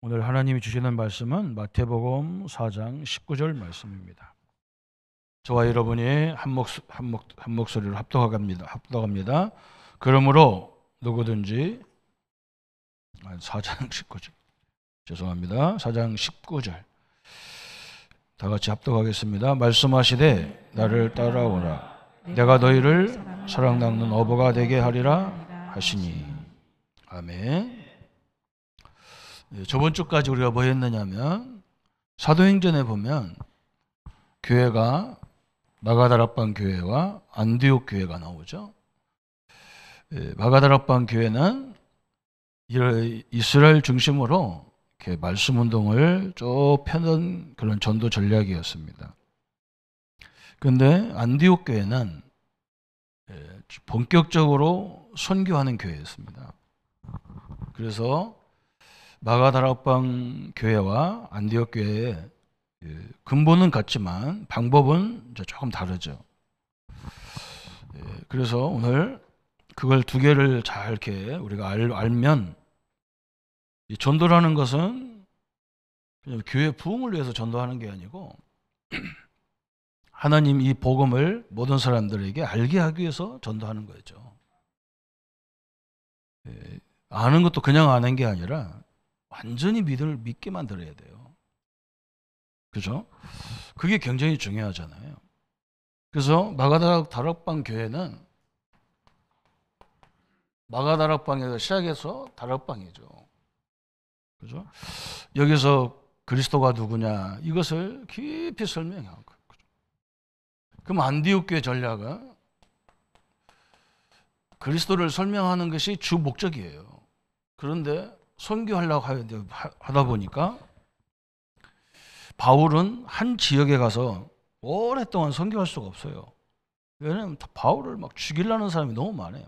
오늘 하나님이 주시는 말씀은 마태복음 4장 19절 말씀입니다. 저와 여러분이 한 목소리로 합독합니다. 그러므로 누구든지 4장 19절 죄송합니다. 4장 19절 다 같이 합독하겠습니다. 말씀하시되 나를 따라오라 내가 너희를 사랑 낚는 어부가 되게 하리라 하시니. 아멘. 저번 주까지 우리가 뭐 했느냐면 사도행전에 보면 교회가 마가다락방 교회와 안디옥 교회가 나오죠. 마가다락방 교회는 이스라엘 중심으로 이렇게 말씀 운동을 쭉 펴는 그런 전도 전략이었습니다. 그런데 안디옥 교회는 본격적으로 선교하는 교회였습니다. 그래서 마가다락방 교회와 안디옥 교회의 근본은 같지만 방법은 조금 다르죠. 그래서 오늘 그걸 두 개를 잘 이렇게 우리가 알면 이 전도라는 것은 그냥 교회 부흥을 위해서 전도하는 게 아니고 하나님 이 복음을 모든 사람들에게 알게 하기 위해서 전도하는 거죠. 아는 것도 그냥 아는 게 아니라 완전히 믿게 만들어야 돼요. 그죠? 그게 굉장히 중요하잖아요. 그래서 마가다락방 교회는 마가다락방에서 시작해서 다락방이죠. 그죠? 여기서 그리스도가 누구냐 이것을 깊이 설명해요. 그럼 안디옥 교회 전략은 그리스도를 설명하는 것이 주 목적이에요. 그런데 선교하려고 하다 보니까 바울은 한 지역에 가서 오랫동안 선교할 수가 없어요. 왜냐하면 바울을 막 죽이려는 사람이 너무 많아요.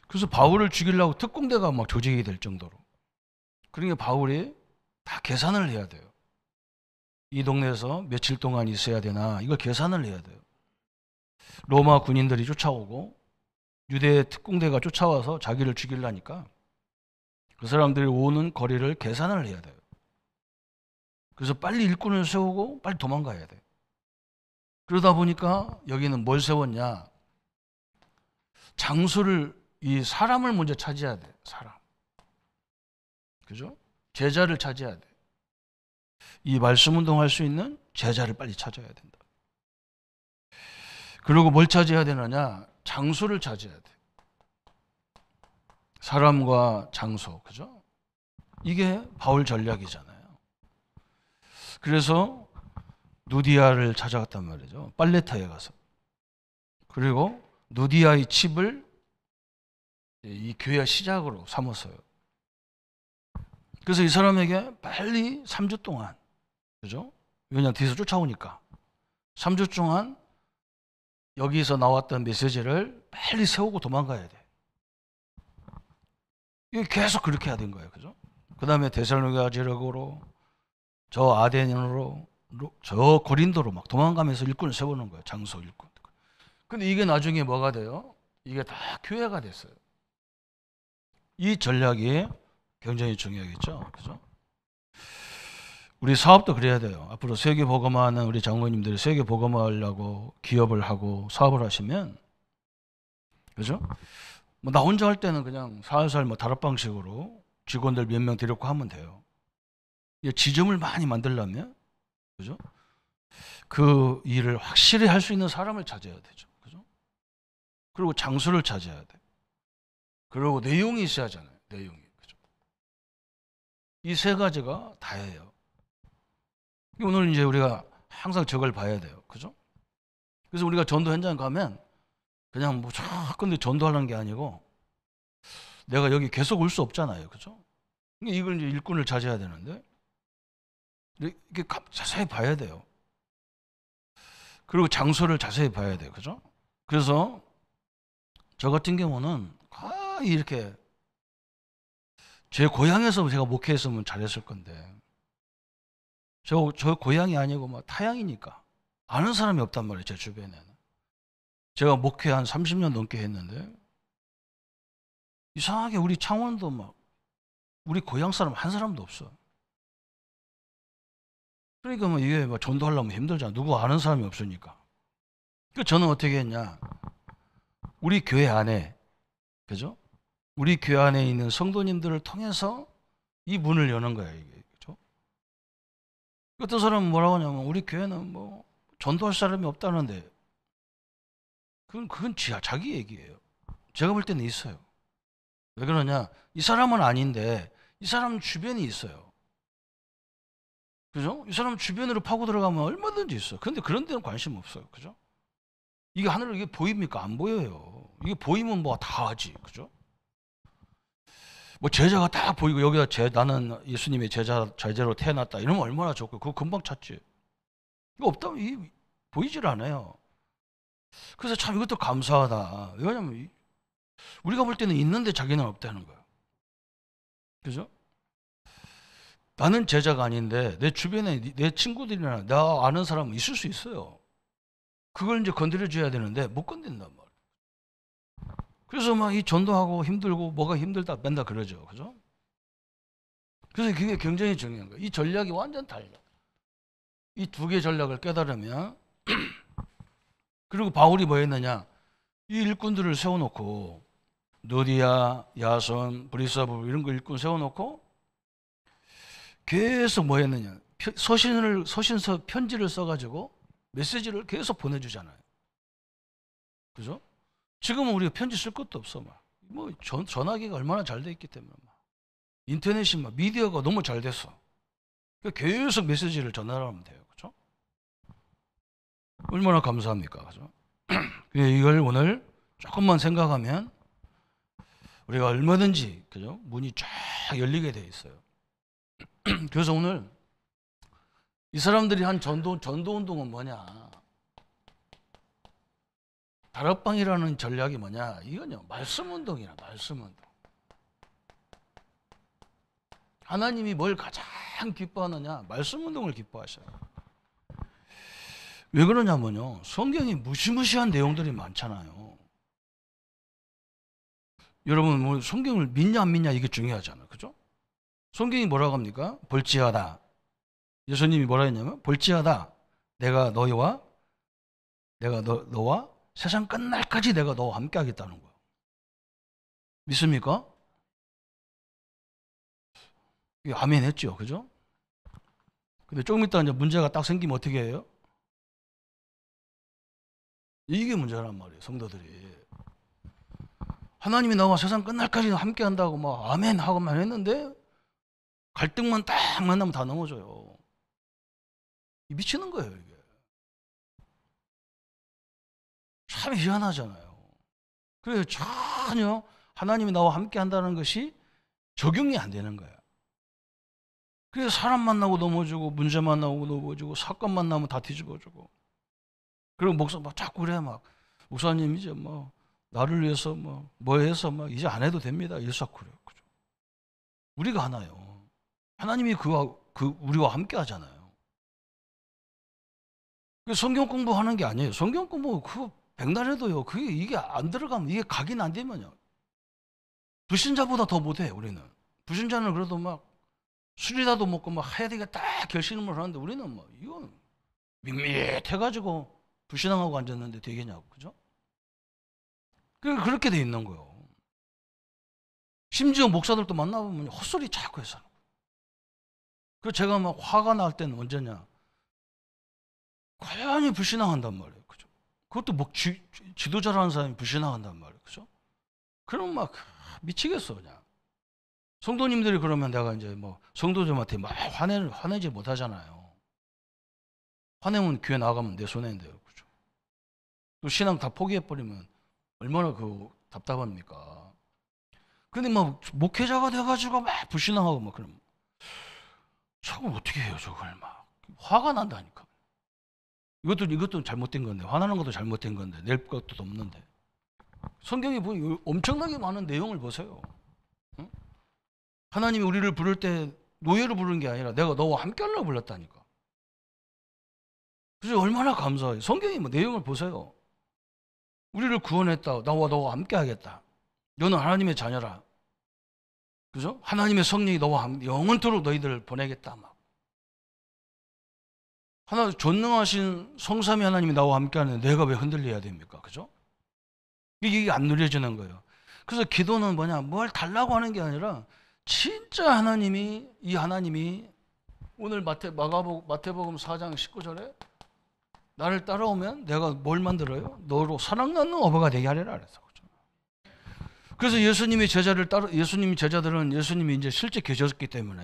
그래서 바울을 죽이려고 특공대가 막 조직이 될 정도로. 그러니까 바울이 다 계산을 해야 돼요. 이 동네에서 며칠 동안 있어야 되나 이걸 계산을 해야 돼요. 로마 군인들이 쫓아오고 유대 특공대가 쫓아와서 자기를 죽이려니까 그 사람들이 오는 거리를 계산을 해야 돼요. 그래서 빨리 일꾼을 세우고 빨리 도망가야 돼요. 그러다 보니까 여기는 뭘 세웠냐? 이 사람을 먼저 차지해야 돼요. 사람. 그죠? 제자를 차지해야 돼요. 이 말씀 운동할 수 있는 제자를 빨리 찾아야 된다. 그리고 뭘 차지해야 되느냐? 장소를 차지해야 돼요. 사람과 장소. 그죠? 이게 바울 전략이잖아요. 그래서 누디아를 찾아갔단 말이죠. 빨레타에 가서. 그리고 누디아의 칩을 이 교회 시작으로 삼았어요. 그래서 이 사람에게 빨리 3주 동안, 그죠? 왜냐하면 뒤에서 쫓아오니까 3주 동안 여기서 나왔던 메시지를 빨리 세우고 도망가야 돼. 이게 계속 그렇게 해야 된 거예요. 그죠? 그 다음에 데살로니가 지역으로 저 아덴으로 저 고린도로 막 도망가면서 일꾼을 세우는 거예요. 장소 일꾼. 근데 이게 나중에 뭐가 돼요? 이게 다 교회가 됐어요. 이 전략이 굉장히 중요하겠죠. 그죠? 우리 사업도 그래야 돼요. 앞으로 세계 복음화하는 우리 장로님들이 세계 복음화하려고 기업을 하고 사업을 하시면, 그죠? 뭐 나 혼자 할 때는 그냥 살살 뭐 다락방식으로 직원들 몇 명 데리고 하면 돼요. 지점을 많이 만들려면, 그죠? 그 일을 확실히 할 수 있는 사람을 찾아야 되죠. 그죠? 그리고 장소를 찾아야 돼. 그리고 내용이 있어야 하잖아요. 내용이. 그죠? 이 세 가지가 다예요. 오늘 이제 우리가 항상 저걸 봐야 돼요. 그죠? 그래서 우리가 전도 현장 가면 그냥 뭐 근데 전도하는 게 아니고 내가 여기 계속 올 수 없잖아요. 그죠? 이걸 이제 일꾼을 찾아야 되는데 이렇게 자세히 봐야 돼요. 그리고 장소를 자세히 봐야 돼요. 그죠? 그래서 저 같은 경우는 거의 이렇게 제 고향에서 제가 목회했으면 잘했을 건데 저 고향이 아니고 뭐 타향이니까 아는 사람이 없단 말이에요. 제 주변에는. 제가 목회 한 30년 넘게 했는데 이상하게 우리 창원도 막 우리 고향 사람 한 사람도 없어. 그러니까 뭐 이게 뭐 전도하려면 힘들잖아. 누구 아는 사람이 없으니까. 그 저는 어떻게 했냐? 우리 교회 안에, 그죠? 우리 교회 안에 있는 성도님들을 통해서 이 문을 여는 거야, 이게. 그죠? 어떤 사람은 뭐라고 하냐면, 우리 교회는 뭐 전도할 사람이 없다는데, 그건 자기 얘기예요. 제가 볼 때는 있어요. 왜 그러냐? 이 사람은 아닌데, 이 사람 주변이 있어요. 그죠? 이 사람 주변으로 파고 들어가면 얼마든지 있어. 그런데 그런 데는 관심 없어요. 그죠? 이게 하늘을 이게 보입니까? 안 보여요. 이게 보이면 뭐 다 하지. 그죠? 뭐 제자가 다 보이고 여기다 나는 예수님의 제자로 태어났다. 이러면 얼마나 좋고 그거 금방 찾지. 이거 없다면 보이질 않아요. 그래서 참 이것도 감사하다. 왜냐면 우리가 볼 때는 있는데 자기는 없다는 거야. 그죠? 나는 제자가 아닌데 내 주변에 내 친구들이나 나 아는 사람은 있을 수 있어요. 그걸 이제 건드려줘야 되는데 못 건든단 말이에요. 그래서 막 이 전도하고 힘들고 뭐가 힘들다 맨날 그러죠. 그죠? 그래서 그게 굉장히 중요한 거예요. 이 전략이 완전 달라. 이 두 개의 전략을 깨달으면 그리고 바울이 뭐 했느냐? 이 일꾼들을 세워놓고 노디아, 야손, 브리스바브 이런 거 일꾼 세워놓고 계속 뭐 했느냐? 서신서 편지를 써가지고 메시지를 계속 보내주잖아요. 그죠? 지금은 우리가 편지 쓸 것도 없어. 뭐 전화기가 얼마나 잘 돼 있기 때문에 인터넷이 미디어가 너무 잘 됐어. 계속 메시지를 전하면 돼요. 그죠? 얼마나 감사합니까? 그죠? 이걸 오늘 조금만 생각하면 우리가 얼마든지 그죠? 문이 쫙 열리게 돼 있어요. 그래서 오늘 이 사람들이 한 전도 운동은 뭐냐? 다락방이라는 전략이 뭐냐? 이건요, 말씀 운동이야, 말씀 운동. 하나님이 뭘 가장 기뻐하느냐? 말씀 운동을 기뻐하셔요. 왜 그러냐면요, 성경이 무시무시한 내용들이 많잖아요. 여러분, 뭐 성경을 믿냐 안 믿냐 이게 중요하잖아요, 그죠? 성경이 뭐라고 합니까? 볼지어다. 예수님이 뭐라 했냐면, 볼지어다. 내가 너와 세상 끝날까지 내가 너와 함께 하겠다는 거야. 믿습니까? 아멘 했죠. 그죠? 근데 조금 있다 이제 문제가 딱 생기면 어떻게 해요? 이게 문제란 말이에요, 성도들이. 하나님이 나와 세상 끝날까지 함께 한다고 막 아멘 하고만 했는데 갈등만 딱 만나면 다 넘어져요. 미치는 거예요, 이게. 참 희한하잖아요. 그래서 전혀 하나님이 나와 함께 한다는 것이 적용이 안 되는 거야. 그래서 사람 만나고 넘어지고 문제 만나고 넘어지고 사건 만나면 다 뒤집어지고. 그리고 목사 막 자꾸 그래 막 목사님 이제 뭐 나를 위해서 뭐 해서 막 이제 안 해도 됩니다. 이래서 그래요. 그죠? 우리가 하나요. 하나님이 우리와 함께 하잖아요. 성경 공부하는 게 아니에요. 성경 공부 그거 백날 해도요. 이게 안 들어가면 이게 각인 안 되면요. 불신자보다 더 못해 우리는. 불신자는 그래도 막 술이라도 먹고 막 해야 되겠다 결심을 하는데 우리는 뭐 이건 밋밋해가지고 불신앙하고 앉았는데 되겠냐고, 그죠? 그렇게 돼 있는 거예요. 심지어 목사들도 만나보면 헛소리 자꾸 해서. 그래서 제가 막 화가 날 때는 언제냐? 과연히 불신앙한단 말이에요, 그죠? 그것도 뭐 지도자라는 사람이 불신앙한단 말이에요, 그죠? 그럼 막 미치겠어 그냥. 성도님들이 그러면 내가 이제 뭐 성도들한테 막 화내지 못하잖아요. 화내면 교회 나가면 내 손해인데요, 그죠? 또 신앙 다 포기해버리면 얼마나 답답합니까? 근데 막 목회자가 돼가지고 막 불신앙하고 막 그러면 저걸 어떻게 해요, 저걸 막 화가 난다니까. 이것도 잘못된 건데 화나는 것도 잘못된 건데 낼 것도 없는데 성경에 보니 엄청나게 많은 내용을 보세요. 응? 하나님이 우리를 부를 때 노예로 부르는 게 아니라 내가 너와 함께 하려고 불렀다니까. 그래서 얼마나 감사해요. 성경의 내용을 보세요. 우리를 구원했다. 나와 너와 함께 하겠다. 너는 하나님의 자녀라. 그죠? 하나님의 성령이 너와 영원토록 너희들을 보내겠다. 막. 하나 전능하신 성삼위 하나님이 나와 함께하는데 내가 왜 흔들려야 됩니까? 그죠? 이게 안 누려지는 거예요. 그래서 기도는 뭐냐? 뭘 달라고 하는 게 아니라 진짜 하나님이 이 하나님이 오늘 마태복음 4장 19절에 나를 따라오면 내가 뭘 만들어요? 너로 사랑나는 어부가 되게 하리라 그랬어. 그래서 예수님이 제자들은 예수님이 이제 실제 계셨기 때문에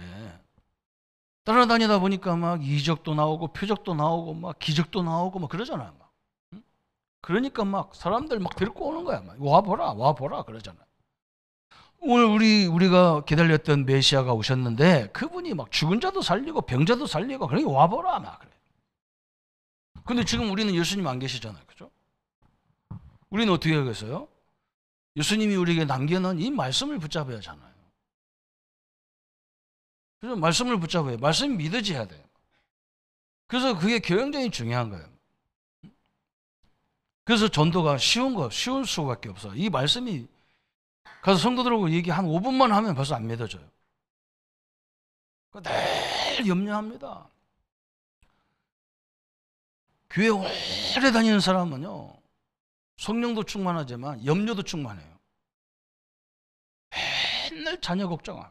따라다니다 보니까 막 이적도 나오고 표적도 나오고 막 기적도 나오고 막 그러잖아요. 막. 그러니까 막 사람들 막 데리고 오는 거야. 막 와보라 그러잖아요. 오늘 우리가 기다렸던 메시아가 오셨는데 그분이 막 죽은 자도 살리고 병자도 살리고 그러니까 와보라 막 그래. 근데 지금 우리는 예수님 안 계시잖아요. 그죠? 우리는 어떻게 하겠어요? 예수님이 우리에게 남겨놓은 이 말씀을 붙잡아야 하잖아요. 그래서 말씀을 붙잡아야 해요. 말씀이 믿어져야 돼요. 그래서 그게 굉장히 중요한 거예요. 그래서 전도가 쉬울 수밖에 없어. 이 말씀이 가서 성도들하고 얘기 한 5분만 하면 벌써 안 믿어져요. 늘 염려합니다. 교회 오래 다니는 사람은요, 성령도 충만하지만 염려도 충만해요. 맨날 자녀 걱정하고.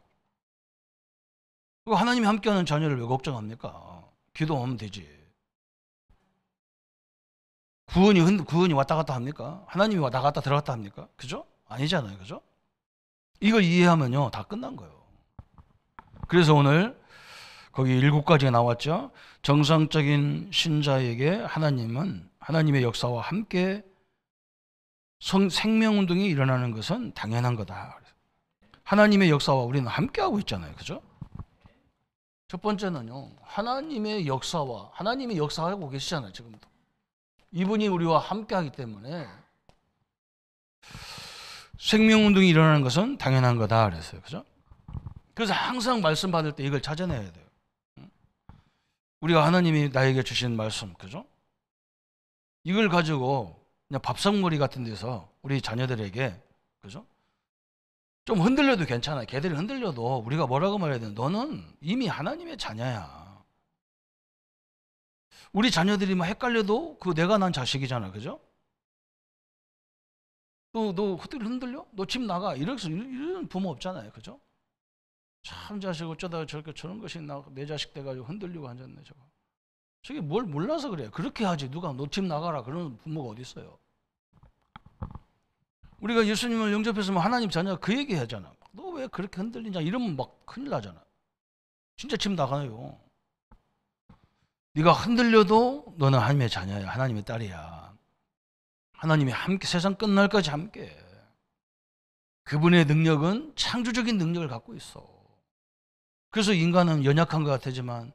하나님이 함께하는 자녀를 왜 걱정합니까? 기도하면 되지. 구원이 왔다 갔다 합니까? 하나님이 왔다 갔다 들어갔다 합니까? 그죠? 아니잖아요. 그죠? 이걸 이해하면요, 다 끝난 거예요. 그래서 오늘 거기 7가지가 나왔죠. 정상적인 신자에게 하나님은 하나님의 역사와 함께 생명운동이 일어나는 것은 당연한 거다. 하나님의 역사와 우리는 함께하고 있잖아요. 그죠? 첫 번째는요, 하나님이 역사하고 계시잖아요. 지금도. 이분이 우리와 함께하기 때문에 생명운동이 일어나는 것은 당연한 거다 그랬어요. 그죠? 그래서 항상 말씀 받을 때 이걸 찾아내야 돼요. 우리가 하나님이 나에게 주신 말씀, 그죠? 이걸 가지고 그냥 밥상머리 같은 데서 우리 자녀들에게, 그죠? 좀 흔들려도 괜찮아요. 걔들이 흔들려도 우리가 뭐라고 말해야 되나? 너는 이미 하나님의 자녀야. 우리 자녀들이 막 헷갈려도 그 내가 난 자식이잖아. 그죠? 너 흔들려? 너 집 나가. 이런 부모 없잖아요. 그죠? 참 자식 어쩌다가 저런 것이 내 자식 돼가지고 흔들리고 앉았네. 저게 뭘 몰라서 그래. 그렇게 하지. 누가 너 집 나가라. 그런 부모가 어디 있어요. 우리가 예수님을 영접했으면 하나님 자녀가 그 얘기 하잖아. 너 왜 그렇게 흔들리냐. 이러면 막 큰일 나잖아. 진짜 집 나가요. 네가 흔들려도 너는 하나님의 자녀야. 하나님의 딸이야. 하나님이 함께 세상 끝날까지 함께. 그분의 능력은 창조적인 능력을 갖고 있어. 그래서 인간은 연약한 것 같지만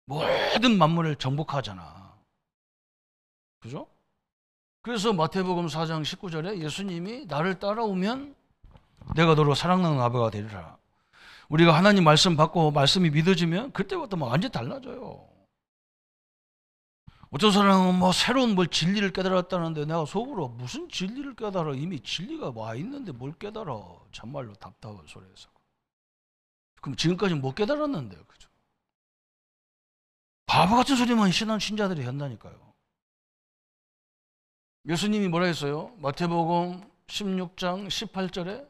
모든 만물을 정복하잖아. 그죠? 그래서 마태복음 4장 19절에 예수님이 나를 따라오면 내가 너로 사랑나는 아버가 되리라. 우리가 하나님 말씀 받고 말씀이 믿어지면 그때부터 막 완전히 달라져요. 어떤 사람은 뭐 새로운 진리를 깨달았다는데 내가 속으로 무슨 진리를 깨달아. 이미 진리가 와 있는데 뭘 깨달아. 참말로 답답한 소리에서. 그럼 지금까지 못 깨달았는데요. 그죠? 바보 같은 소리만 신자들이 한다니까요. 예수님이 뭐라 했어요? 마태복음 16장 18절에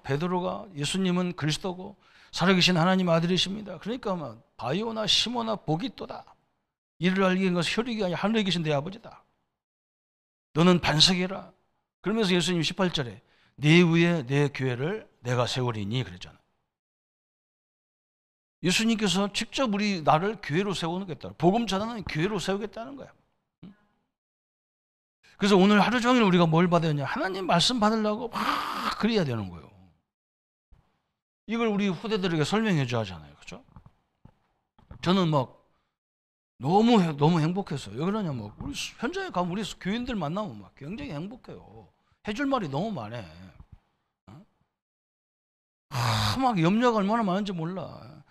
베드로가 예수님은 그리스도고 살아계신 하나님 아들이십니다. 그러니까 막 바요나 시모나 복이 있도다. 이를 알게 한 것은 혈육이 아니라 하늘에 계신 내 아버지다. 너는 반석이라. 그러면서 예수님 18절에 네 위에 내 교회를 내가 세우리니 그랬잖아. 예수님께서 직접 나를 교회로 세우겠다. 복음 전하는 교회로 세우겠다는 거야. 그래서 오늘 하루 종일 우리가 뭘 받아야 하냐? 하나님 말씀 받으려고 막 그래야 되는 거예요. 이걸 우리 후대들에게 설명해 줘야 하잖아요. 그렇죠? 저는 막 너무 행복했어요. 왜 그러냐? 우리 현장에 가면 우리 교인들 만나면 막 굉장히 행복해요. 해줄 말이 너무 많아. 막 염려가 얼마나 많은지 몰라.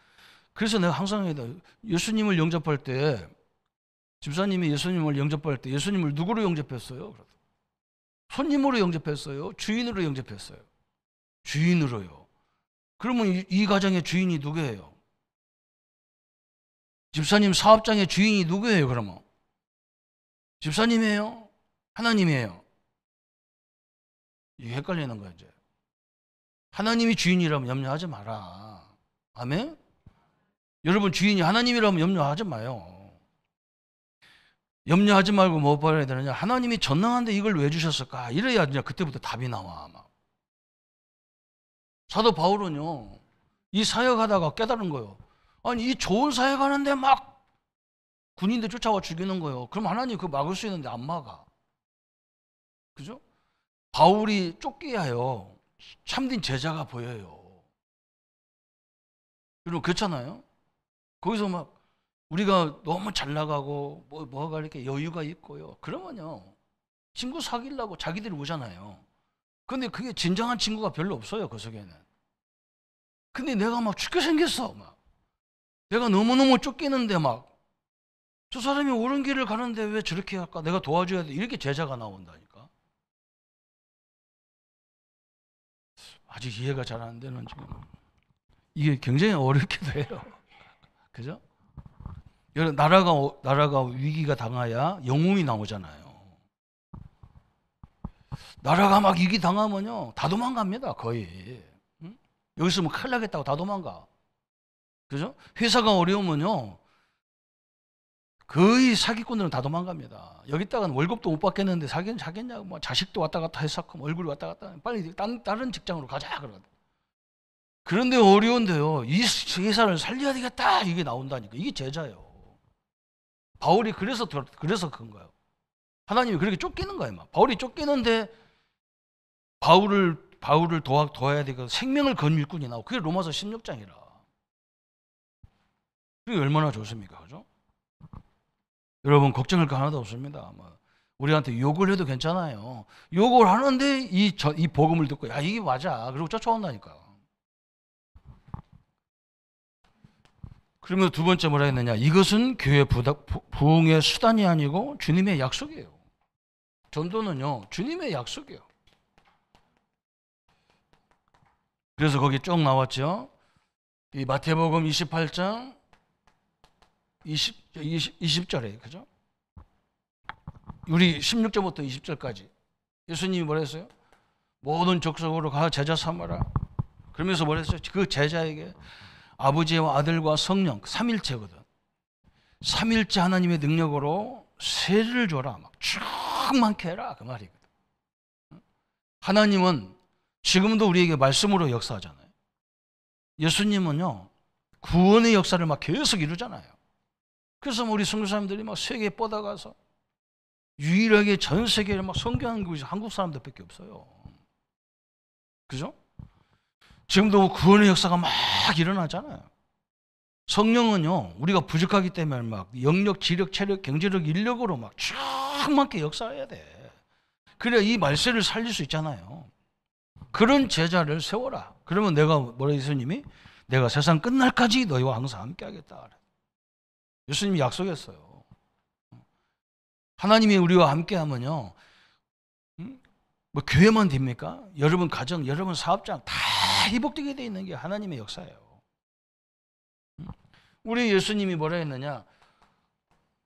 그래서 내가 항상 예수님을 영접할 때 집사님이 예수님을 영접할 때 예수님을 누구로 영접했어요? 손님으로 영접했어요? 주인으로 영접했어요? 주인으로요. 그러면 이 가정의 주인이 누구예요? 집사님 사업장의 주인이 누구예요? 그러면 집사님이에요? 하나님이에요? 이게 헷갈리는 거예요. 이제 하나님이 주인이라면 염려하지 마라. 아멘? 여러분 주인이 하나님이라면 염려하지 마요. 염려하지 말고 뭐 봐야 되느냐? 하나님이 전능한데 이걸 왜 주셨을까? 이래야 이제 그때부터 답이 나와. 막. 사도 바울은요, 이 사역하다가 깨달은 거예요. 아니 이 좋은 사역하는데 막 군인들 쫓아와 죽이는 거예요. 그럼 하나님 그거 막을 수 있는데 안 막아. 그죠? 바울이 쫓겨야요 참된 제자가 보여요. 여러분 그렇잖아요? 거기서 막 우리가 너무 잘 나가고 뭐가 이렇게 여유가 있고요. 그러면요 친구 사귀려고 자기들이 오잖아요. 근데 그게 진정한 친구가 별로 없어요. 그 속에는. 근데 내가 막 죽게 생겼어. 막 내가 너무너무 쫓기는데 막 저 사람이 옳은 길을 가는데 왜 저렇게 할까? 내가 도와줘야 돼. 이렇게 제자가 나온다니까. 아직 이해가 잘 안 되는 지금. 이게 굉장히 어렵기도 해요. 그죠? 여러분 나라가 위기가 당하야 영웅이 나오잖아요. 나라가 막 위기 당하면요 다 도망갑니다. 거의. 응? 여기서 뭐 큰일 나겠다고 다 도망가. 그죠? 회사가 어려우면요 거의 사기꾼들은 다 도망갑니다. 여기다가는 월급도 못 받겠는데 사겠냐고 뭐 자식도 왔다 갔다 해서 얼굴이 왔다 갔다 빨리 다른 직장으로 가자 그러거든. 그런데 어려운데요 이 회사를 살려야 되겠다 이게 나온다니까. 이게 제자예요. 바울이 그래서 그런 거예요. 하나님이 그렇게 쫓기는 거예요. 막. 바울이 쫓기는데 바울을 도와야 되고 생명을 건 일꾼이 나오고 그게 로마서 16장이라. 그게 얼마나 좋습니까, 그죠? 여러분 걱정할 거 하나도 없습니다. 우리한테 욕을 해도 괜찮아요. 욕을 하는데 이 복음을 듣고 야 이게 맞아. 그리고 쫓아온다니까. 그러면서 두 번째 뭐라 했느냐? 이것은 교회 부흥의 수단이 아니고 주님의 약속이에요. 전도는요 주님의 약속이에요. 그래서 거기 쭉 나왔죠. 이 마태복음 28장 20절에 그죠? 우리 16절부터 20절까지 예수님이 뭐라 했어요? 모든 족속으로 가 제자 삼아라. 그러면서 뭐라 했어요? 그 제자에게 아버지와 아들과 성령 삼일체거든. 삼일체 하나님의 능력으로 세를 줘라. 막 충만케 해라. 그 말이거든. 하나님은 지금도 우리에게 말씀으로 역사하잖아요. 예수님은요 구원의 역사를 막 계속 이루잖아요. 그래서 우리 선교사님들이 막 세계에 뻗어가서 유일하게 전 세계를 막 선교하는 곳이 한국 사람들밖에 없어요. 그죠? 지금도 구원의 역사가 막 일어나잖아요. 성령은요 우리가 부족하기 때문에 막 영력, 지력, 체력, 경제력, 인력으로 막 충만하게 역사해야 돼. 그래야 이 말세를 살릴 수 있잖아요. 그런 제자를 세워라. 그러면 내가 뭐라 예수님이 내가 세상 끝날까지 너희와 항상 함께 하겠다. 예수님이 약속했어요. 하나님이 우리와 함께 하면요 뭐 교회만 됩니까? 여러분 가정, 여러분 사업장 다 회복되게 돼 있는 게 하나님의 역사예요. 우리 예수님이 뭐라 했느냐?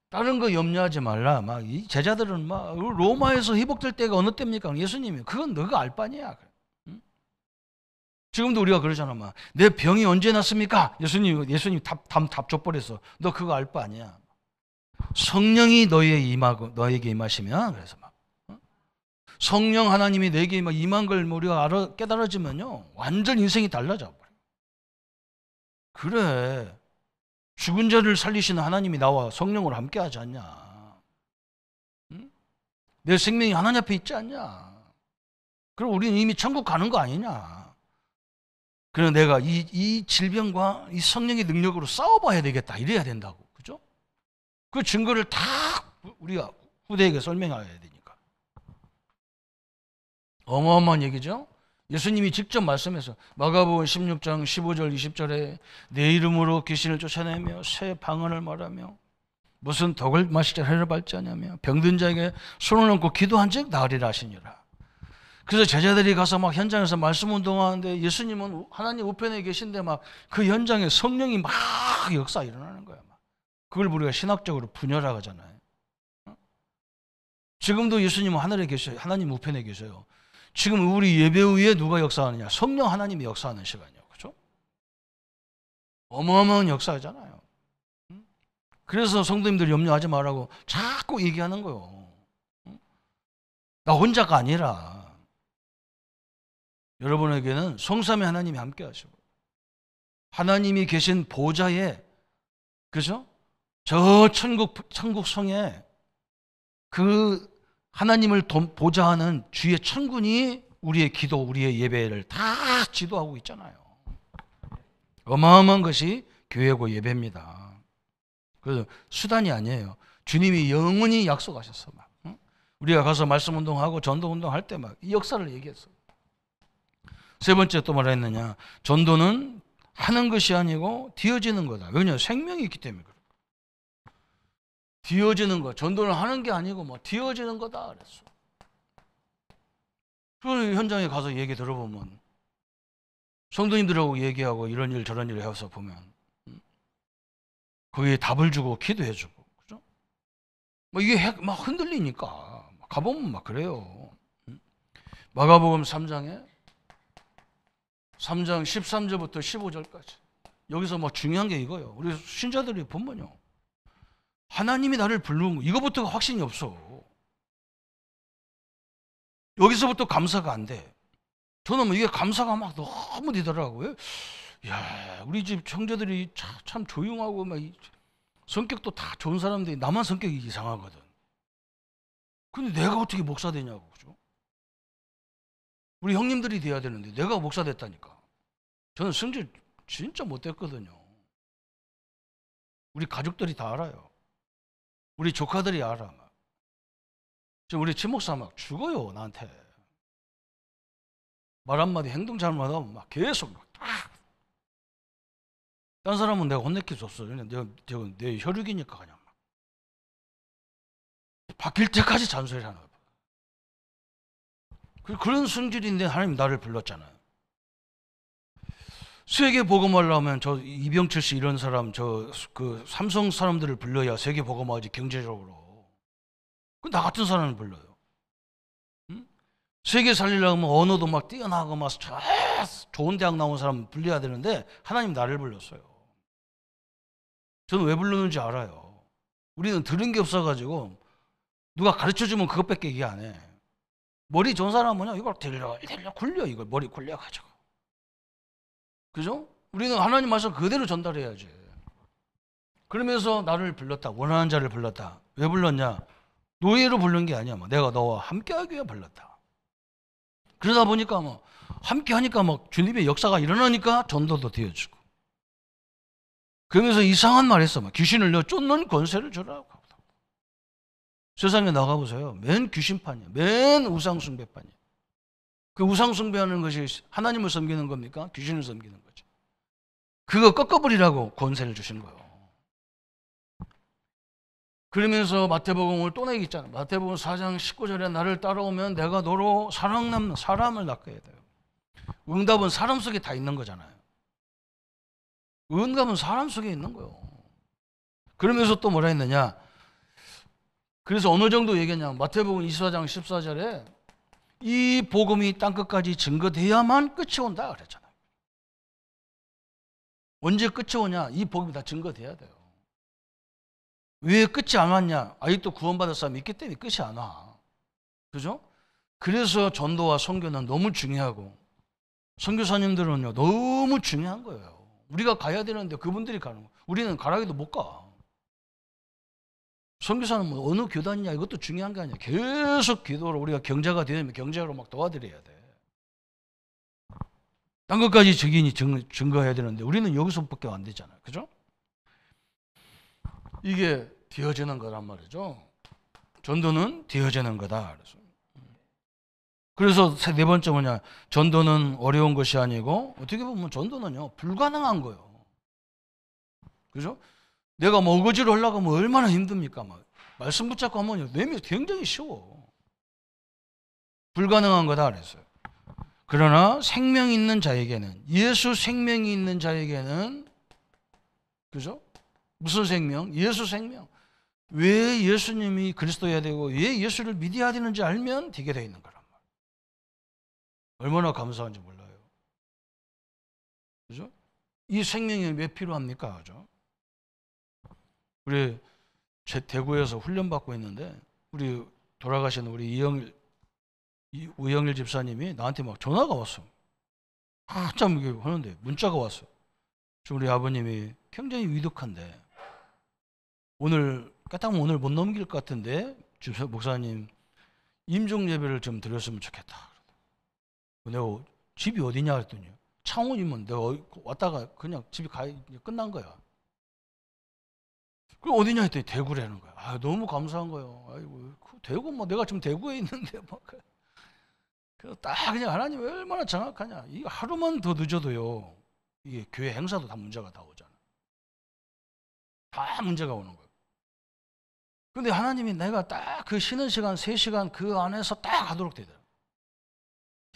다른 거 염려하지 말라. 막 이 제자들은 막 로마에서 회복될 때가 어느 때입니까? 예수님이 그건 너가 알 바냐. 지금도 우리가 그러잖아. 막 내 병이 언제 났습니까? 예수님 답 줘버렸어. 너 그거 알 바 아니야. 성령이 너에게 임하시면 그래서 막 성령 하나님이 내게 임한 걸 우리가 깨달아지면요 완전 인생이 달라져 버려. 그래 죽은 자를 살리시는 하나님이 나와 성령으로 함께하지 않냐? 응? 내 생명이 하나님 앞에 있지 않냐? 그럼 우리는 이미 천국 가는 거 아니냐? 그래서 내가 이 질병과 이 성령의 능력으로 싸워봐야 되겠다 이래야 된다고. 그죠? 그 증거를 다 우리가 후대에게 설명해야 되니까. 어마어마한 얘기죠. 예수님이 직접 말씀해서 마가복음 16장 15절 20절에 내 이름으로 귀신을 쫓아내며 새 방언을 말하며 무슨 독을 마실 자 해를 밟지 않냐며 병든 자에게 손을 얹고 기도한 즉 나으리라 하시니라. 그래서 제자들이 가서 막 현장에서 말씀 운동하는데 예수님은 하나님 우편에 계신데 막 그 현장에 성령이 막 역사 일어나는 거야. 막. 그걸 우리가 신학적으로 분열하고 하잖아요. 지금도 예수님은 하늘에 계셔요. 하나님 우편에 계셔요. 지금 우리 예배 위에 누가 역사하느냐? 성령 하나님이 역사하는 시간이에요. 그렇죠? 어마어마한 역사잖아요. 그래서 성도님들 염려하지 말라고 자꾸 얘기하는 거예요. 나 혼자가 아니라 여러분에게는 성삼위 하나님이 함께 하시고 하나님이 계신 보좌에, 그죠? 저 천국 성에 그 하나님을 보좌하는 주의 천군이 우리의 기도, 우리의 예배를 다 지도하고 있잖아요. 어마어마한 것이 교회고 예배입니다. 그래서 수단이 아니에요. 주님이 영원히 약속하셨어. 막. 우리가 가서 말씀 운동하고 전도 운동할 때 막 이 역사를 얘기했어. 세 번째 또 뭐라 했느냐? 전도는 하는 것이 아니고 되어지는 거다. 왜냐? 생명이 있기 때문에 그래. 되어지는 거. 전도는 하는 게 아니고 뭐 되어지는 거다 그랬어. 그 현장에 가서 얘기 들어보면 성도님들하고 얘기하고 이런 일 저런 일을 해서 보면 거기에 답을 주고 기도해주고, 그죠? 뭐 이게 막 흔들리니까 가보면 막 그래요. 마가복음 3장 13절부터 15절까지 여기서 뭐 중요한 게 이거예요. 우리 신자들이 보면요, 하나님이 나를 부르는 거 이거부터가 확신이 없어. 여기서부터 감사가 안 돼. 저는 뭐 이게 감사가 막 너무 되더라고요. 야, 우리 집 형제들이 참 조용하고 막 성격도 다 좋은 사람들이 나만 성격이 이상하거든. 근데 내가 어떻게 목사 되냐고, 그죠? 우리 형님들이 돼야 되는데 내가 목사 됐다니까. 저는 성질 진짜 못 됐거든요. 우리 가족들이 다 알아요. 우리 조카들이 알아. 지금 우리 친목사 막 죽어요, 나한테. 말 한마디 행동 잘못하면 막 계속 막 딴 사람은 내가 혼내킬 수 없어. 그냥 내 혈육이니까 그냥 막. 바뀔 때까지 잔소리 하나 봐. 그런 성질인데 하나님 나를 불렀잖아요. 세계 복음하려면 저 이병철 씨 이런 사람, 그 삼성 사람들을 불러야 세계 복음하지 경제적으로. 나 같은 사람을 불러요. 응? 세계 살리려면 언어도 막 뛰어나고 막 좋은 대학 나온 사람 불러야 되는데 하나님 나를 불렀어요. 저는 왜 불렀는지 알아요. 우리는 들은 게 없어가지고 누가 가르쳐주면 그것밖에 얘기 안 해. 머리 좋은 사람은요, 이걸 들려 굴려, 이걸 머리 굴려가지고. 그죠? 우리는 하나님 말씀 그대로 전달해야지. 그러면서 나를 불렀다. 원하는 자를 불렀다. 왜 불렀냐? 노예로 부른 게 아니야. 내가 너와 함께하기 위해 불렀다. 그러다 보니까 함께하니까 주님의 역사가 일어나니까 전도도 되어주고. 그러면서 이상한 말 했어. 귀신을 너 쫓는 권세를 주라고. 세상에 나가보세요. 맨 귀신판이야. 맨 우상숭배판이야. 그 우상숭배하는 것이 하나님을 섬기는 겁니까? 귀신을 섬기는 거지. 그거 꺾어버리라고 권세를 주신 거예요. 그러면서 마태복음을 또 내기잖아. 마태복음 4장 19절에 나를 따라오면 내가 너로 사랑남는 사람을 낚아야 돼요. 응답은 사람 속에 다 있는 거잖아요. 응답은 사람 속에 있는 거예요. 그러면서 또 뭐라 했느냐? 그래서 어느 정도 얘기했냐? 마태복음 24장 14절에 이 복음이 땅끝까지 증거돼야만 끝이 온다 그랬잖아요. 언제 끝이 오냐? 이 복음이 다 증거돼야 돼요. 왜 끝이 안 왔냐? 아직도 구원받을 사람이 있기 때문에 끝이 안 와. 그죠? 그래서 전도와 선교는 너무 중요하고 선교사님들은요 너무 중요한 거예요. 우리가 가야 되는데 그분들이 가는 거예요. 우리는 가라기도 못 가. 선교사는 뭐 어느 교단이냐 이것도 중요한 게 아니야. 계속 기도로 우리가 경제가 되면 경제로 막 도와드려야 돼. 딴 것까지 증인이 증거해야 되는데 우리는 여기서밖에 안 되잖아요. 그죠? 이게 되어지는 거란 말이죠. 전도는 되어지는 거다. 그래서 네 번째 뭐냐? 전도는 어려운 것이 아니고 어떻게 보면 전도는요 불가능한 거예요. 그죠? 내가 어거지로 하려고 하면 얼마나 힘듭니까? 말씀 붙잡고 하면요 굉장히 쉬워. 불가능한 거다 그랬어요. 그러나 생명이 있는 자에게는, 예수 생명이 있는 자에게는, 그죠? 무슨 생명? 예수 생명. 왜 예수님이 그리스도여야 되고 왜 예수를 믿어야 되는지 알면 되게 되어 있는 거란 말이에요. 얼마나 감사한지 몰라요. 그죠? 이 생명이 왜 필요합니까? 그죠? 우리 대구에서 훈련받고 있는데 우리 돌아가신 우리 우영일 집사님이 나한테 막 전화가 왔어. 한참 하는데 문자가 왔어. 우리 아버님이 굉장히 위독한데 오늘 까딱 오늘 못 넘길 것 같은데 목사님 임종 예배를 좀 드렸으면 좋겠다. 내가 집이 어디냐 했더니 창원이면 내가 왔다가 그냥 집이 끝난 거야. 그 어디냐 했더니 대구라는 거야. 아, 너무 감사한 거예요. 아이고 대구 뭐 내가 지금 대구에 있는데 막 그래서 딱 그냥 하나님 얼마나 정확하냐. 이거 하루만 더 늦어도요. 이게 교회 행사도 다 문제가 다 오잖아. 다 문제가 오는 거예요. 근데 하나님이 내가 딱 그 쉬는 시간 3시간 그 안에서 딱 하도록 되더라.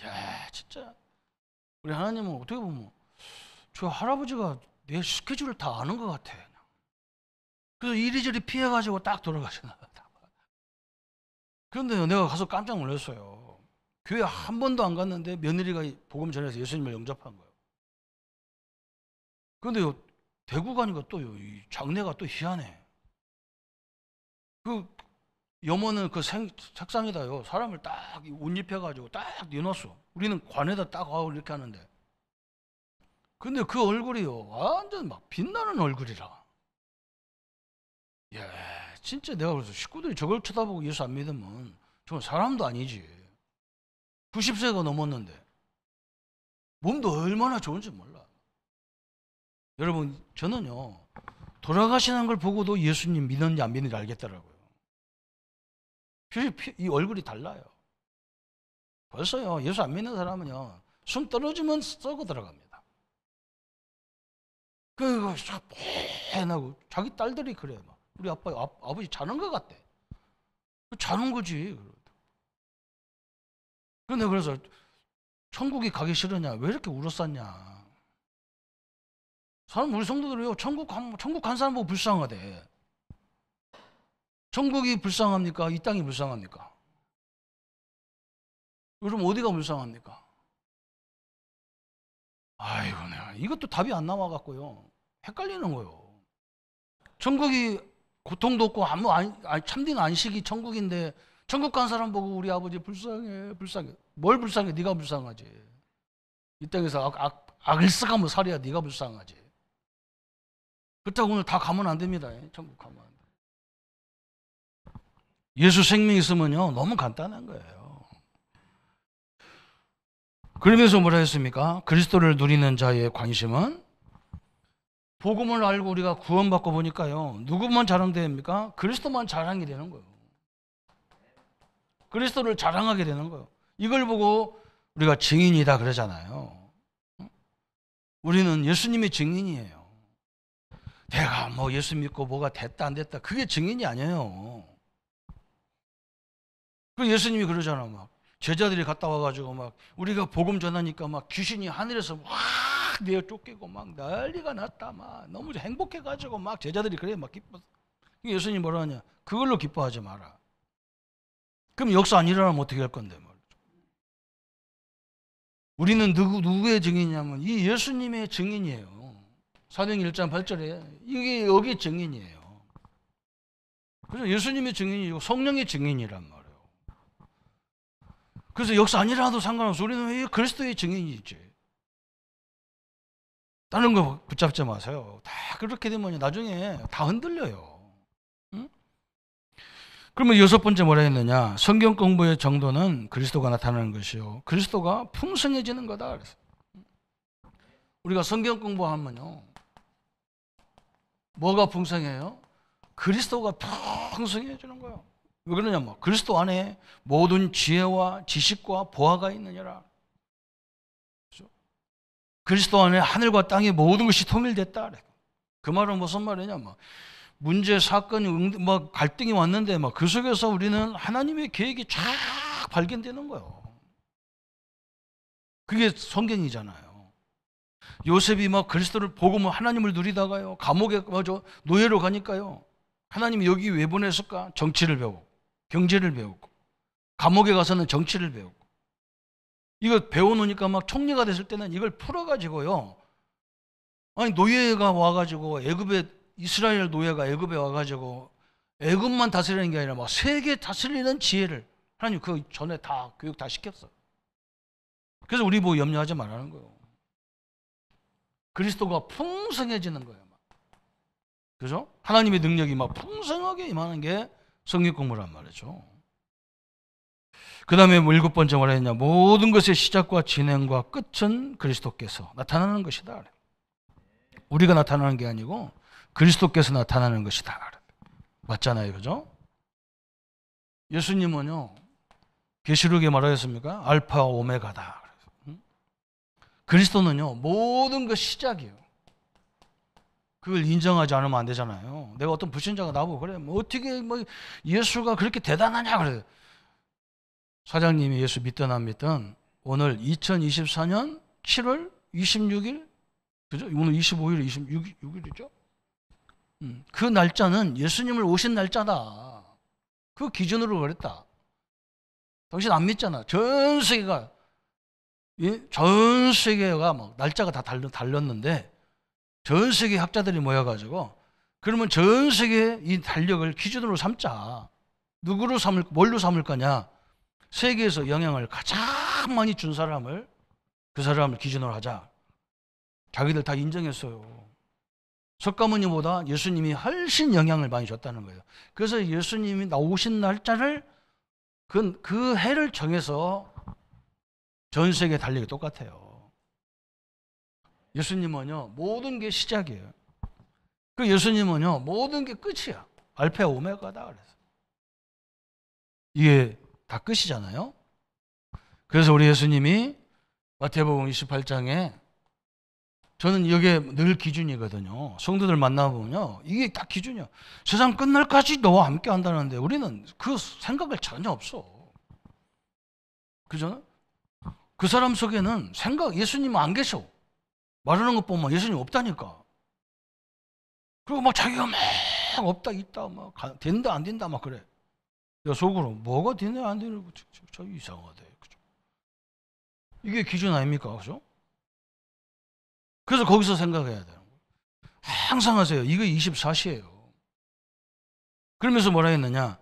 야, 진짜 우리 하나님은 어떻게 보면 저 할아버지가 내 스케줄을 다 아는 것 같아. 그래서 이리저리 피해가지고 딱 돌아가시나. 그런데 내가 가서 깜짝 놀랐어요. 교회 한 번도 안 갔는데 며느리가 복음 전해서 예수님을 영접한 거예요. 그런데 대구 가니까 또 이 장례가 또 희한해. 그 염원은 그 책상에다요 사람을 딱 옷 입혀가지고 딱 내놨어. 우리는 관에다 딱 하고 이렇게 하는데, 근데 그 얼굴이요 완전 막 빛나는 얼굴이라. 야, 진짜 내가 그래서 식구들이 저걸 쳐다보고 예수 안 믿으면 저건 사람도 아니지. 90세가 넘었는데 몸도 얼마나 좋은지 몰라. 여러분, 저는요 돌아가시는 걸 보고도 예수님 믿는지 안 믿는지 알겠더라고요. 이 얼굴이 달라요. 벌써요 예수 안 믿는 사람은요 숨 떨어지면 썩어 들어갑니다. 그거 뽀해나고 자기 딸들이 그래. 막 우리 아버지 자는 것 같대. 자는 거지. 근데 그래서 천국이 가기 싫으냐? 왜 이렇게 울었었냐? 사람 우리 성도들이요 천국 간 사람 보고 불쌍하대. 천국이 불쌍합니까? 이 땅이 불쌍합니까? 그럼 어디가 불쌍합니까? 아이고, 내가 이것도 답이 안 나와갖고요 헷갈리는 거예요. 천국이 고통도 없고 참된 안식이 천국인데 천국 간 사람 보고 우리 아버지 불쌍해. 뭘 불쌍해? 네가 불쌍하지. 이 땅에서 악을 써가면 살아야 네가 불쌍하지. 그렇다고 오늘 다 가면 안 됩니다. 천국 가면 안 돼. 예수 생명이 있으면요 너무 간단한 거예요. 그러면서 뭐라 했습니까? 그리스도를 누리는 자의 관심은, 복음을 알고 우리가 구원받고 보니까요 누구만 자랑됩니까? 그리스도만 자랑이 되는 거예요. 그리스도를 자랑하게 되는 거예요. 이걸 보고 우리가 증인이다 그러잖아요. 우리는 예수님의 증인이에요. 내가 뭐 예수 믿고 뭐가 됐다 안 됐다 그게 증인이 아니에요. 그 예수님이 그러잖아. 막 제자들이 갔다 와가지고 막 우리가 복음 전하니까 막 귀신이 하늘에서 막 내어 쫓기고 막 난리가 났다. 막 너무 행복해가지고 막 제자들이 그래 막 기뻐. 예수님이 뭐라 하냐? 그걸로 기뻐하지 마라. 그럼 역사 안 일어나면 어떻게 할 건데 말이죠. 우리는 누구의 증인이냐면 이 예수님의 증인이에요. 사도행전 1장 8절에 이게 여기 증인이에요. 그래서 예수님의 증인이고 성령의 증인이란 말이에요. 그래서 역사 안 일어나도 상관없어. 우리는 그리스도의 증인이지. 다른 거 붙잡지 마세요. 다 그렇게 되면 나중에 다 흔들려요. 응? 그러면 6번째 뭐라 했느냐? 성경 공부의 정도는 그리스도가 나타나는 것이요 그리스도가 풍성해지는 거다 그랬어요. 우리가 성경 공부하면요 뭐가 풍성해요? 그리스도가 풍성해지는 거예요. 왜 그러냐면 그리스도 안에 모든 지혜와 지식과 보화가 있느니라. 그렇죠? 그리스도 안에 하늘과 땅의 모든 것이 통일됐다. 그 말은 무슨 말이냐면 문제, 사건이, 뭐 갈등이 왔는데 막 그 속에서 우리는 하나님의 계획이 쫙 발견되는 거예요. 그게 성경이잖아요. 요셉이 막 그리스도를 보고 뭐 하나님을 누리다가요, 감옥에 노예로 가니까요, 하나님이 여기 왜 보냈을까? 정치를 배우고 경제를 배우고 감옥에 가서는 정치를 배우고, 이거 배워놓으니까 막 총리가 됐을 때는 이걸 풀어가지고요, 아니 노예가 와가지고 애굽에, 이스라엘 노예가 애굽에 와가지고 애굽만 다스리는 게 아니라 막 세계 다스리는 지혜를 하나님 그 전에 다 교육 다 시켰어. 그래서 우리 보고 염려하지 말라는 거예요. 그리스도가 풍성해지는 거예요. 그죠? 하나님의 능력이 막 풍성하게 임하는 게 성경 공부란 말이죠. 그 다음에 뭐 7번째 뭐라 했냐? 모든 것의 시작과 진행과 끝은 그리스도께서 나타나는 것이다. 우리가 나타나는 게 아니고 그리스도께서 나타나는 것이다. 맞잖아요. 그죠? 예수님은요, 계시록에 말하였습니까? 알파와 오메가다. 그리스도는요, 모든 것 시작이에요. 그걸 인정하지 않으면 안 되잖아요. 내가 어떤 불신자가 나보고 그래, 뭐 어떻게 뭐 예수가 그렇게 대단하냐 그래. 사장님이 예수 믿든 안 믿든 오늘 2024년 7월 26일, 그죠? 오늘 25일, 26일이죠? 그 날짜는 예수님을 오신 날짜다. 그 기준으로 그랬다. 당신 안 믿잖아. 전 세계가, 전 세계가 막 날짜가 다 달렸는데 전 세계 학자들이 모여가지고, 그러면 전 세계 이 달력을 기준으로 삼자. 누구로 삼을, 뭘로 삼을 거냐? 세계에서 영향을 가장 많이 준 사람을, 그 사람을 기준으로 하자. 자기들 다 인정했어요. 석가모니보다 예수님이 훨씬 영향을 많이 줬다는 거예요. 그래서 예수님이 나오신 날짜를 그 해를 정해서 전 세계 달력이 똑같아요. 예수님은요, 모든 게 시작이에요. 그 예수님은요, 모든 게 끝이야. 알파 오메가다 그래서. 이게 다 끝이잖아요. 그래서 우리 예수님이 마태복음 28장에, 저는 이게 늘 기준이거든요. 성도들 만나보면요, 이게 딱 기준이야. 세상 끝날까지 너와 함께 한다는데 우리는 그 생각을 전혀 없어. 그죠? 그 사람 속에는 예수님은 안 계셔. 말하는 것 보면 예수님 없다니까. 그리고 막 자기가 막 없다 있다 막 된다 안 된다 막 그래. 야, 속으로 뭐가 되냐 안 되냐, 저 이상하대. 그죠? 이게 기준 아닙니까? 그죠? 그래서 거기서 생각해야 돼요. 항상 하세요. 이거 24시예요. 그러면서 뭐라 했느냐?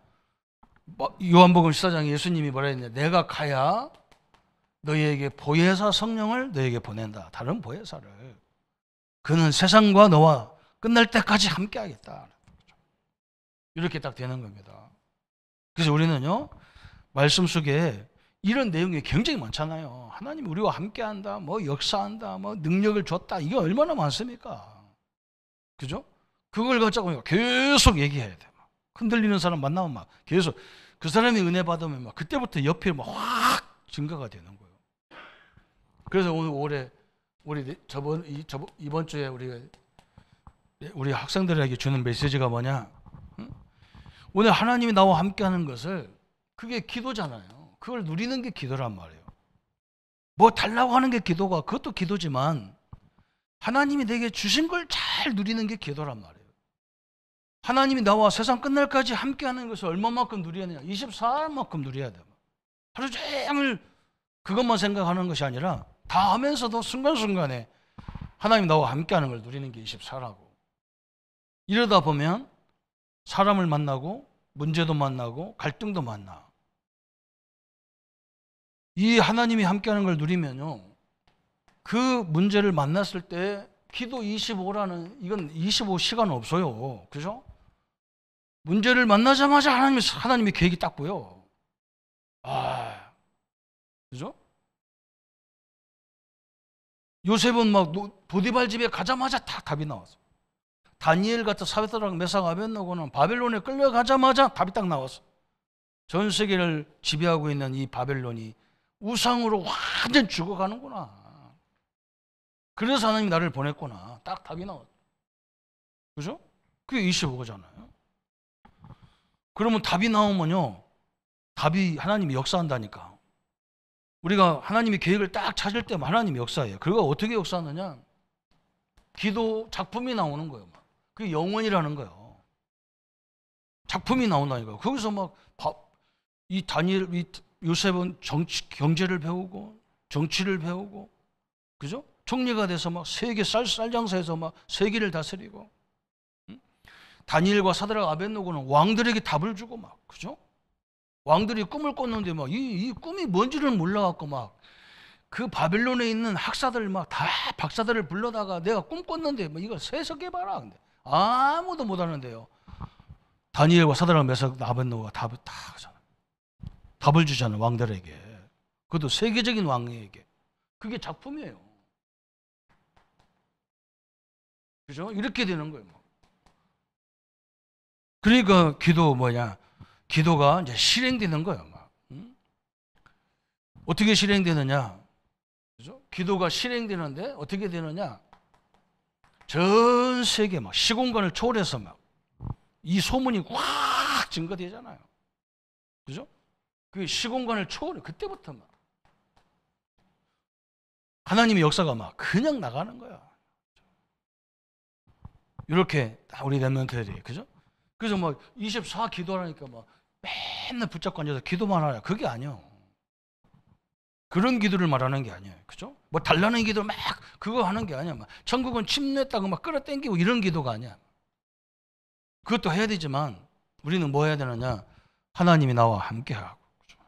요한복음 14장에 예수님이 뭐라 했느냐? 내가 가야 너희에게 보혜사 성령을 너희에게 보낸다. 다른 보혜사를. 그는 세상과 너와 끝날 때까지 함께 하겠다. 이렇게 딱 되는 겁니다. 그래서 우리는요, 말씀 속에 이런 내용이 굉장히 많잖아요. 하나님 우리와 함께 한다, 뭐 역사한다, 뭐 능력을 줬다. 이게 얼마나 많습니까? 그죠? 그걸 가지고 계속 얘기해야 돼. 흔들리는 사람 만나면 막 계속 그 사람이 은혜 받으면 막 그때부터 옆에 막 확 증가가 되는 거예요. 그래서 오늘 우리 이번 주에 우리 학생들에게 주는 메시지가 뭐냐? 오늘 하나님이 나와 함께하는 것을, 그게 기도잖아요. 그걸 누리는 게 기도란 말이에요. 뭐 달라고 하는 게 기도가, 그것도 기도지만 하나님이 내게 주신 걸 잘 누리는 게 기도란 말이에요. 하나님이 나와 세상 끝날까지 함께하는 것을 얼마만큼 누려야 되냐? 24만큼 누려야 돼요. 하루 종일 그것만 생각하는 것이 아니라 다 하면서도 순간순간에 하나님 나와 함께하는 걸 누리는 게 24라고. 이러다 보면 사람을 만나고 문제도 만나고 갈등도 만나. 이 하나님이 함께하는 걸 누리면요, 그 문제를 만났을 때 기도 25라는, 이건 25시간 없어요. 그죠? 문제를 만나자마자 하나님의 계획이 딱 보여. 그죠? 요셉은 막 보디발 집에 가자마자 딱 답이 나왔어. 다니엘 같은 사드락 메삭 아벳느고는 바벨론에 끌려가자마자 답이 딱 나왔어. 전 세계를 지배하고 있는 이 바벨론이 우상으로 완전 죽어가는구나. 그래서 하나님이 나를 보냈구나. 딱 답이 나왔어. 그죠? 그게 25거잖아요. 그러면 답이 나오면요, 답이 하나님이 역사한다니까. 우리가 하나님의 계획을 딱 찾을 때만 하나님이 역사해요. 그가 어떻게 역사하느냐? 기도 작품이 나오는 거예요. 그게 영원이라는 거예요. 작품이 나온다니까요. 거기서 막 이 다니엘, 이 요셉은 경제를 배우고 정치를 배우고, 그죠? 총리가 돼서 막 세계 쌀장사에서 막 세계를 다스리고, 다니엘과 사드락 아벳노고는 왕들에게 답을 주고 막, 그죠? 왕들이 꿈을 꿨는데 막 이 꿈이 뭔지를 몰라갖고 막 그 바벨론에 있는 학사들 막 다 박사들을 불러다가 내가 꿈 꿨는데 뭐 이거 해석해봐라. 근데 아무도 못 하는데요. 다니엘과 사드락 메삭 아벳노고가 답을 다 하잖아. 답을 주잖아, 왕들에게. 그것도 세계적인 왕에게. 그게 작품이에요. 그죠? 이렇게 되는 거예요. 그러니까 기도가 이제 실행되는 거예요. 막. 어떻게 실행되느냐? 그죠? 기도가 실행되는데 어떻게 되느냐? 전 세계 막 시공간을 초월해서 막 이 소문이 확 증거되잖아요. 그죠? 그 시공간을 초월해. 그때부터 막 하나님의 역사가 막 그냥 나가는 거야. 이렇게 우리 렘넌트들이, 그죠? 그래서 막 24 기도하니까 막 맨날 붙잡고 앉아서 기도만 하라. 그게 아니에요. 그런 기도를 말하는 게 아니에요. 그죠? 뭐 달라는 기도를 막 그거 하는 게 아니야. 막 천국은 침냈다고 막 끌어당기고 이런 기도가 아니야. 그것도 해야 되지만 우리는 뭐 해야 되느냐? 하나님이 나와 함께하고, 그죠?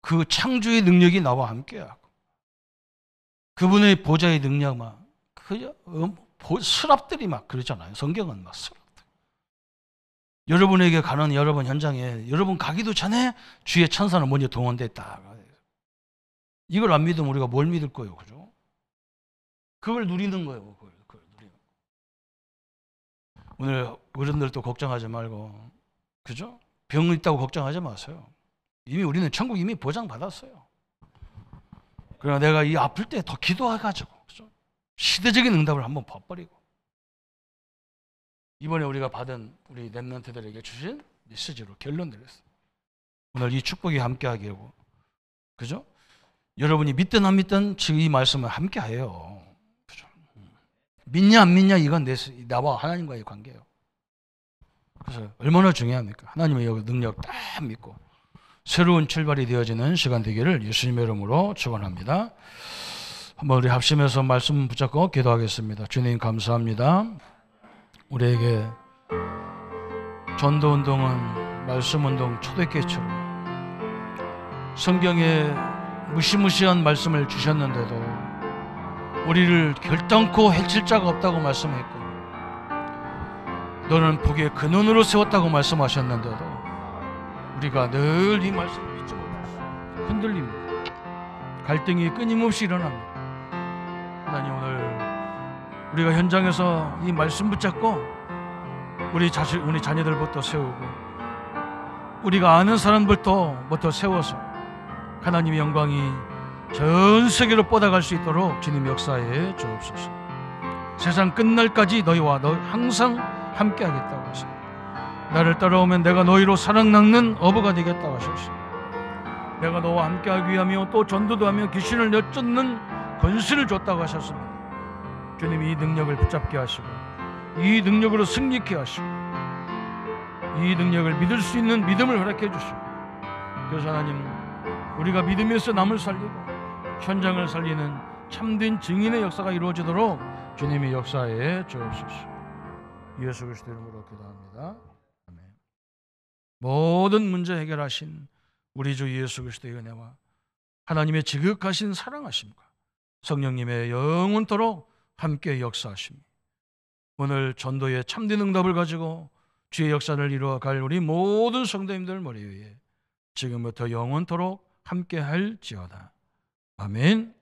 그 창조의 능력이 나와 함께하고, 그분의 보좌의 능력 막 그죠? 스랍들이 막 그러잖아요. 성경은 막 스랍들. 여러분에게 가는 여러분 현장에 여러분 가기도 전에 주의 천사는 먼저 동원됐다. 이걸 안 믿으면 우리가 뭘 믿을 거예요, 그죠? 그걸 누리는 거예요. 그걸 누리는 거. 오늘 어른들도 걱정하지 말고, 그죠? 병 있다고 걱정하지 마세요. 이미 우리는 천국 이미 보장받았어요. 그러나 내가 이 아플 때 더 기도해가지고, 그죠? 시대적인 응답을 한번 봐버리고, 이번에 우리가 받은 우리 렘넌트들에게 주신 메시지로 결론 내렸어요. 오늘 이 축복이 함께하게 하고, 그죠? 여러분이 믿든 안 믿든 지금 이 말씀을 함께해요. 그죠? 믿냐 안 믿냐 이건 나와 하나님과의 관계예요. 그래서 얼마나 중요합니까? 하나님의 능력 딱 믿고 새로운 출발이 되어지는 시간 되기를 예수님의 이름으로 축원합니다. 한번 우리 합심해서 말씀 붙잡고 기도하겠습니다. 주님 감사합니다. 우리에게 전도운동은 말씀운동 초대교회처럼 성경에 무시무시한 말씀을 주셨는데도 우리를 결단코 해칠 자가 없다고 말씀했고, 너는 북의 근원으로 세웠다고 말씀하셨는데도 우리가 늘 이 말씀을 믿지 못합니다. 흔들립니다. 갈등이 끊임없이 일어납니다. 하나님, 오늘 우리가 현장에서 이 말씀 붙잡고 우리 자녀들부터 세우고 우리가 아는 사람들부터 세워서 하나님의 영광이 전 세계로 뻗어갈 수 있도록 주님 역사에 주옵소서. 세상 끝날까지 너희와 너 항상 함께하겠다고 하십니다. 나를 따라오면 내가 너희로 사랑낚는 어부가 되겠다고 하셨습니다. 내가 너와 함께하기 위하며 또 전도도 하며 귀신을 내쫓는 권세를 줬다고 하셨습니다. 주님, 이 능력을 붙잡게 하시고 이 능력으로 승리케 하시고 이 능력을 믿을 수 있는 믿음을 허락해 주시고, 그래서 하나님, 우리가 믿음에서 남을 살리고 현장을 살리는 참된 증인의 역사가 이루어지도록 주님의 역사에 주옵소서. 예수 그리스도 이름으로 기도합니다. 아멘. 모든 문제 해결하신 우리 주 예수 그리스도의 은혜와 하나님의 지극하신 사랑하심과 성령님의 영원토록 함께 역사하십니다. 오늘 전도의 참된 응답을 가지고 주의 역사를 이루어갈 우리 모든 성도님들 머리 위에 지금부터 영원토록 함께 할지어다. 아멘.